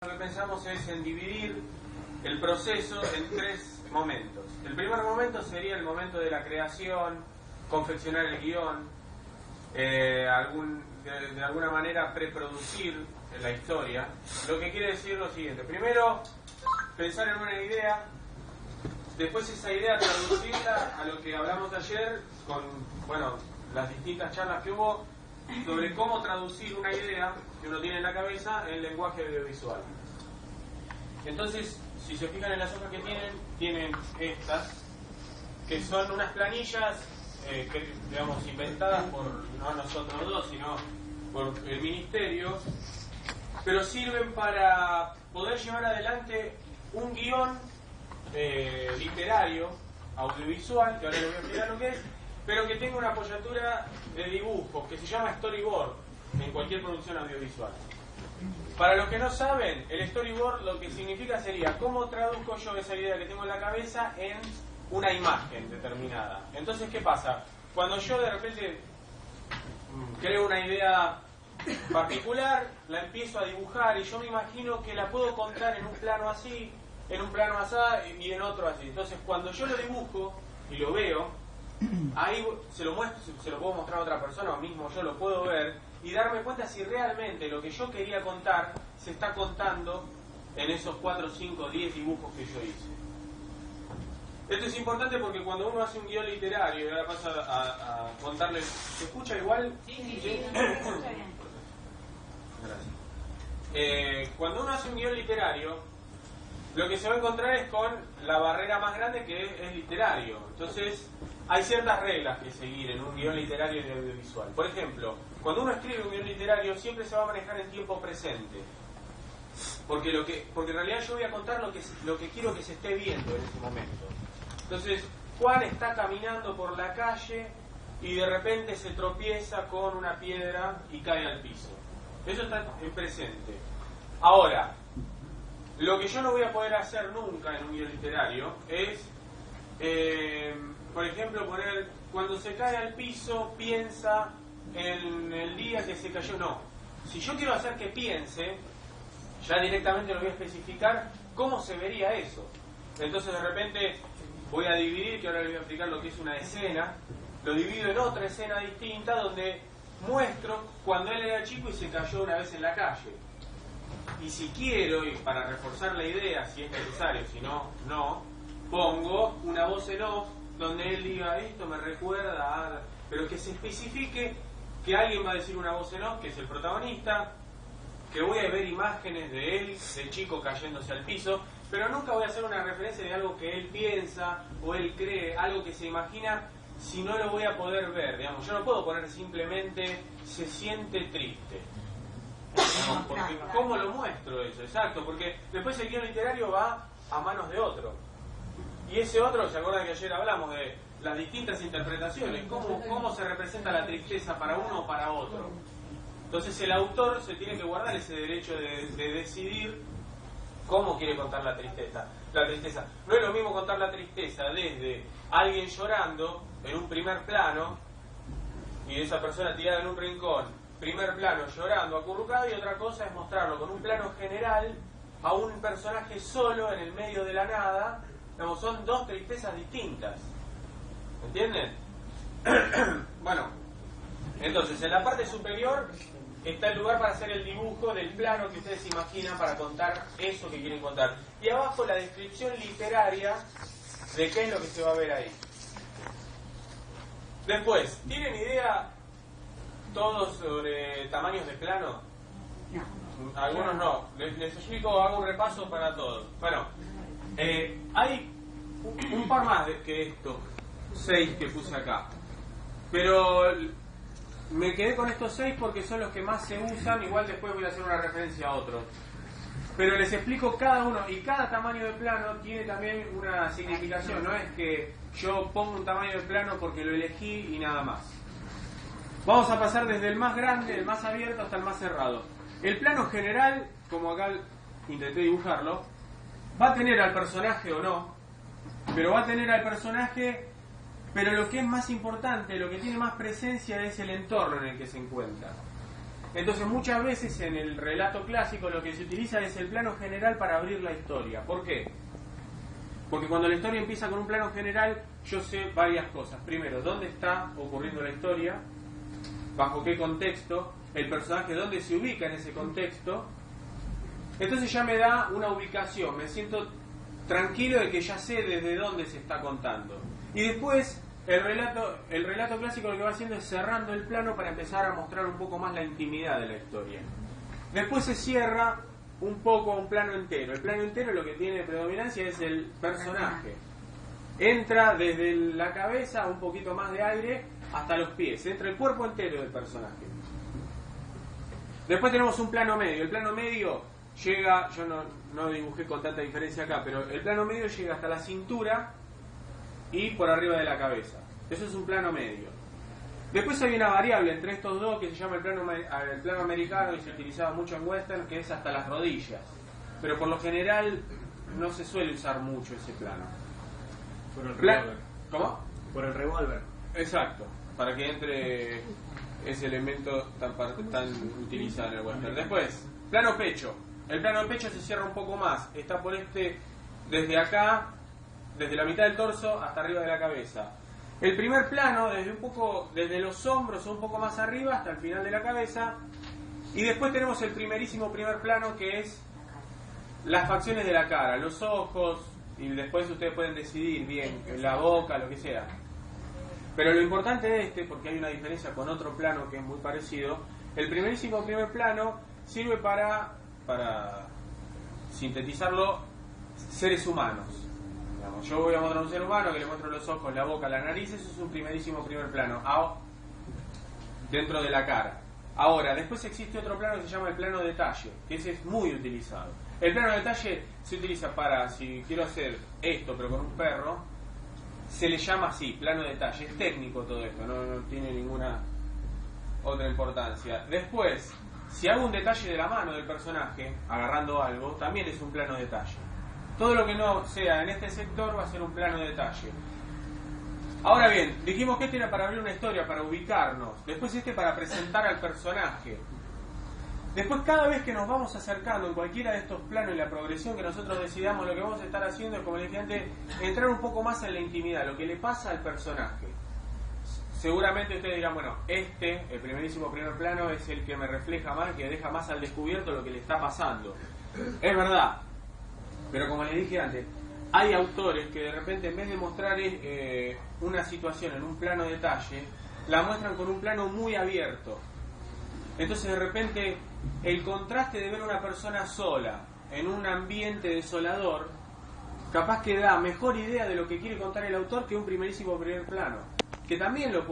Lo que pensamos es en dividir el proceso en 3 momentos. El primer momento sería el momento de la creación, confeccionar el guión, de alguna manera preproducir la historia. Lo que quiere decir lo siguiente: primero, pensar en una idea, después esa idea traducirla a lo que hablamos ayer con, las distintas charlas que hubo sobre cómo traducir una idea que uno tiene en la cabeza en lenguaje audiovisual. Entonces, si se fijan en las hojas que tienen estas, que son unas planillas inventadas por no nosotros dos, sino por el ministerio, pero sirven para poder llevar adelante un guión literario, audiovisual, que ahora les voy a explicar lo que es, pero que tenga una apoyatura de dibujos, que se llama storyboard en cualquier producción audiovisual. Para los que no saben, el storyboard lo que significa sería cómo traduzco yo esa idea que tengo en la cabeza en una imagen determinada. Entonces, ¿qué pasa? Cuando yo de repente creo una idea particular, la empiezo a dibujar y yo me imagino que la puedo contar en un plano así, en un plano así y en otro así. Entonces, cuando yo lo dibujo y lo veo, ahí se lo puedo mostrar a otra persona o mismo yo lo puedo ver y darme cuenta si realmente lo que yo quería contar se está contando en esos 4, 5, 10 dibujos que yo hice. Esto es importante porque cuando uno hace un guión literario, y ahora paso a contarles, ¿se escucha igual? Sí. Gracias. Cuando uno hace un guión literario, lo que se va a encontrar es con la barrera más grande, que es literario. Entonces, hay ciertas reglas que seguir en un guión literario y audiovisual. Por ejemplo, cuando uno escribe un guión literario, siempre se va a manejar en tiempo presente. Porque en realidad yo voy a contar lo que quiero que se esté viendo en ese momento. Entonces, Juan está caminando por la calle y de repente se tropieza con una piedra y cae al piso. Eso está en presente. Ahora, lo que yo no voy a poder hacer nunca en un guión literario es, por ejemplo, poner, cuando se cae al piso, piensa en el día que se cayó. No. Si yo quiero hacer que piense, ya directamente lo voy a especificar cómo se vería eso. Entonces, de repente, voy a dividir, que ahora les voy a explicar lo que es una escena, lo divido en otra escena distinta donde muestro cuando él era chico y se cayó una vez en la calle. Y si quiero, y para reforzar la idea, si es necesario, si no, no, pongo una voz en off donde él diga, esto me recuerda a... Pero que se especifique que alguien va a decir una voz en off, que es el protagonista, que voy a ver imágenes de él, de chico cayéndose al piso, pero nunca voy a hacer una referencia de algo que él piensa o él cree, algo que se imagina, si no lo voy a poder ver. Digamos, yo no puedo poner simplemente se siente triste. Digamos, porque ¿cómo lo muestro eso? Exacto, porque después el guión literario va a manos de otro. Y ese otro, ¿se acuerdan que ayer hablamos de las distintas interpretaciones? ¿Cómo se representa la tristeza para uno o para otro? Entonces el autor se tiene que guardar ese derecho de decidir cómo quiere contar la tristeza. No es lo mismo contar la tristeza desde alguien llorando en un primer plano y esa persona tirada en un rincón, primer plano llorando, acurrucado, y otra cosa es mostrarlo con un plano general a un personaje solo en el medio de la nada. Digamos, son dos tristezas distintas. ¿Entienden? Bueno, entonces en la parte superior está el lugar para hacer el dibujo del plano que ustedes imaginan para contar eso que quieren contar. Y abajo la descripción literaria de qué es lo que se va a ver ahí. Después, ¿tienen idea todos sobre tamaños de plano? No. Algunos no. Les explico, hago un repaso para todos. Bueno, hay un par más que estos 6 que puse acá. Pero me quedé con estos 6 porque son los que más se usan. Igual después voy a hacer una referencia a otros. Pero les explico cada uno, y cada tamaño de plano tiene también una significación. No es que yo pongo un tamaño de plano porque lo elegí y nada más. Vamos a pasar desde el más grande, el más abierto, hasta el más cerrado. El plano general, como acá intenté dibujarlo, va a tener al personaje o no, pero va a tener al personaje, pero lo que es más importante, lo que tiene más presencia es el entorno en el que se encuentra. Entonces muchas veces en el relato clásico lo que se utiliza es el plano general para abrir la historia. ¿Por qué? Porque cuando la historia empieza con un plano general, yo sé varias cosas. Primero, dónde está ocurriendo la historia, bajo qué contexto, el personaje dónde se ubica en ese contexto. Entonces ya me da una ubicación, me siento tranquilo de que ya sé desde dónde se está contando. Y después el relato clásico lo que va haciendo es cerrando el plano para empezar a mostrar un poco más la intimidad de la historia. Después se cierra un poco a un plano entero. El plano entero lo que tiene predominancia es el personaje. Entra desde la cabeza, un poquito más de aire, hasta los pies. Entra el cuerpo entero del personaje. Después tenemos un plano medio. El plano medio llega, yo no dibujé con tanta diferencia acá, pero el plano medio llega hasta la cintura y por arriba de la cabeza. Eso es un plano medio. Después hay una variable entre estos dos que se llama el plano americano y se utilizaba mucho en western, que es hasta las rodillas. Pero por lo general no se suele usar mucho ese plano. Por el revólver. ¿Cómo? Por el revólver. Exacto, para que entre ese elemento tan utilizado en el western. Después, plano pecho. El plano pecho se cierra un poco más. Está por desde acá, desde la mitad del torso hasta arriba de la cabeza. El primer plano, desde los hombros un poco más arriba hasta el final de la cabeza. Y después tenemos el primerísimo primer plano, que es las facciones de la cara, los ojos, y después ustedes pueden decidir bien, la boca, lo que sea. Pero lo importante de porque hay una diferencia con otro plano que es muy parecido, el primerísimo primer plano sirve para sintetizarlo, seres humanos. Digamos, yo voy a mostrar un ser humano que le muestro los ojos, la boca, la nariz, eso es un primerísimo primer plano, dentro de la cara. Ahora, después existe otro plano que se llama el plano detalle, que ese es muy utilizado. El plano detalle se utiliza para, si quiero hacer esto pero con un perro, se le llama así, plano detalle. Es técnico todo esto, no tiene ninguna otra importancia. Después, si hago un detalle de la mano del personaje, agarrando algo, también es un plano detalle. Todo lo que no sea en este sector va a ser un plano detalle. Ahora bien, dijimos que este era para abrir una historia, para ubicarnos. Después para presentar al personaje. Después, cada vez que nos vamos acercando en cualquiera de estos planos y la progresión que nosotros decidamos, lo que vamos a estar haciendo es, como les dije antes, entrar un poco más en la intimidad, lo que le pasa al personaje. Seguramente ustedes dirán, bueno, el primerísimo primer plano es el que me refleja más, que deja más al descubierto lo que le está pasando. Es verdad, pero como les dije antes, hay autores que de repente, en vez de mostrar una situación en un plano detalle, la muestran con un plano muy abierto. Entonces de repente el contraste de ver a una persona sola en un ambiente desolador capaz que da mejor idea de lo que quiere contar el autor que un primerísimo primer plano, que también lo